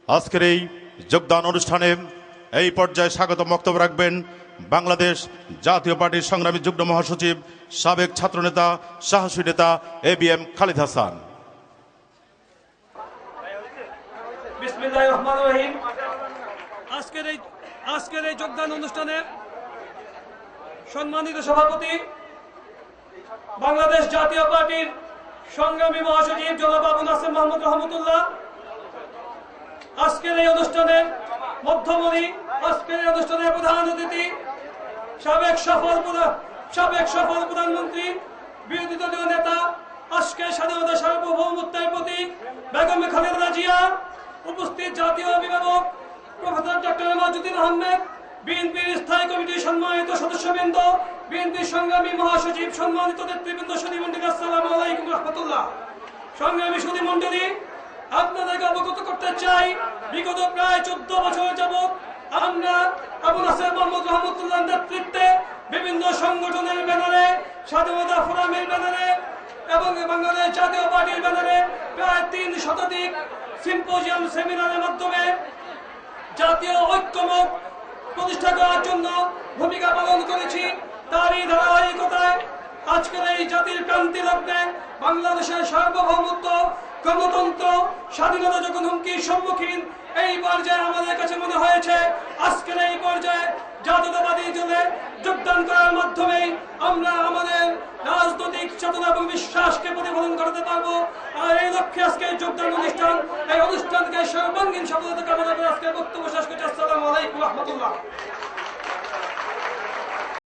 আজকের এই যোগদান অনুষ্ঠানে এই পর্যায়ে স্বাগত বক্তব্য রাখবেন বাংলাদেশ জাতীয় পার্টির সংগ্রামী যুগ্ম মহাসচিব সাবেক ছাত্রনেতা সাহসী নেতা ABM খালিদ হাসান। বিসমিল্লাহির রহমানির রহিম। আজকের এই যোগদান অনুষ্ঠানে সম্মানিত সভাপতি বাংলাদেশ জাতীয় পার্টির সংগ্রামী মহাসচিব জনাব আবু নাসের মোহাম্মদ রহমতুল্লাহ, আজকের এই অনুষ্ঠানের মধ্যমণি, আজকের এই অনুষ্ঠানের প্রধান অতিথি সাবেক সফল প্রধানমন্ত্রী, বিরোধী দলীয় নেতা, আজকের স্বাধীনতা সার্বভৌমত্বের প্রতীক বেগম খালেদা জিয়া, উপস্থিত জাতীয় অভিভাবক প্রফেসর ডক্টর মাজুদ্দিন আহমেদ, বিএনপির স্থায়ী কমিটির সম্মানিত সদস্যবৃন্দ, বিএনপির সংগ্রামী মহাসচিব, সম্মানিত নেতৃবৃন্দ, সুধীমণ্ডলী, আসসালামু আলাইকুম রহমতুল্লাহ। সংগ্রামী সুধীমণ্ডলী, আপনাদেরকে অবগত করতে চাই, বিগত প্রায় 14 বছর যাবৎ আমরা আবু নাসের মোহাম্মদ রহমতুল্লাহ নেতৃত্বে বিভিন্ন সংগঠনের ব্যানারে, স্বাধীনতা ফোরামের ব্যানারে এবং বাংলাদেশ জাতীয় পার্টির ব্যানারে প্রায় 3 শতাধিক সিম্পোজিয়াম সেমিনারের মাধ্যমে জাতীয় ঐক্যমত প্রতিষ্ঠা করার জন্য ভূমিকা পালন করেছি। তারই ধারাবাহিকতায় আজকের এই জাতির ক্রান্তি লগ্নে বাংলাদেশের সার্বভৌমত্ব, গণতন্ত্র, স্বাধীনতা যখন হুমকির সম্মুখীন, এই পর্যায়ে আমাদের কাছে মনে হয়েছে আজকের এই পর্যায়ে জাতীয়তাবাদী দলে যোগদান করার মাধ্যমেই আমরা আমাদের রাজনৈতিক চেতনা এবং বিশ্বাসকে প্রতিফলন করতে পারবো। আর এই লক্ষ্যে আজকে যোগদান অনুষ্ঠান, এই অনুষ্ঠানকে সর্বাঙ্গীন সফলতা কামনা করে আজকের বক্তব্য শেষ করছি। আসসালামু আলাইকুম রহমতুল্লাহ।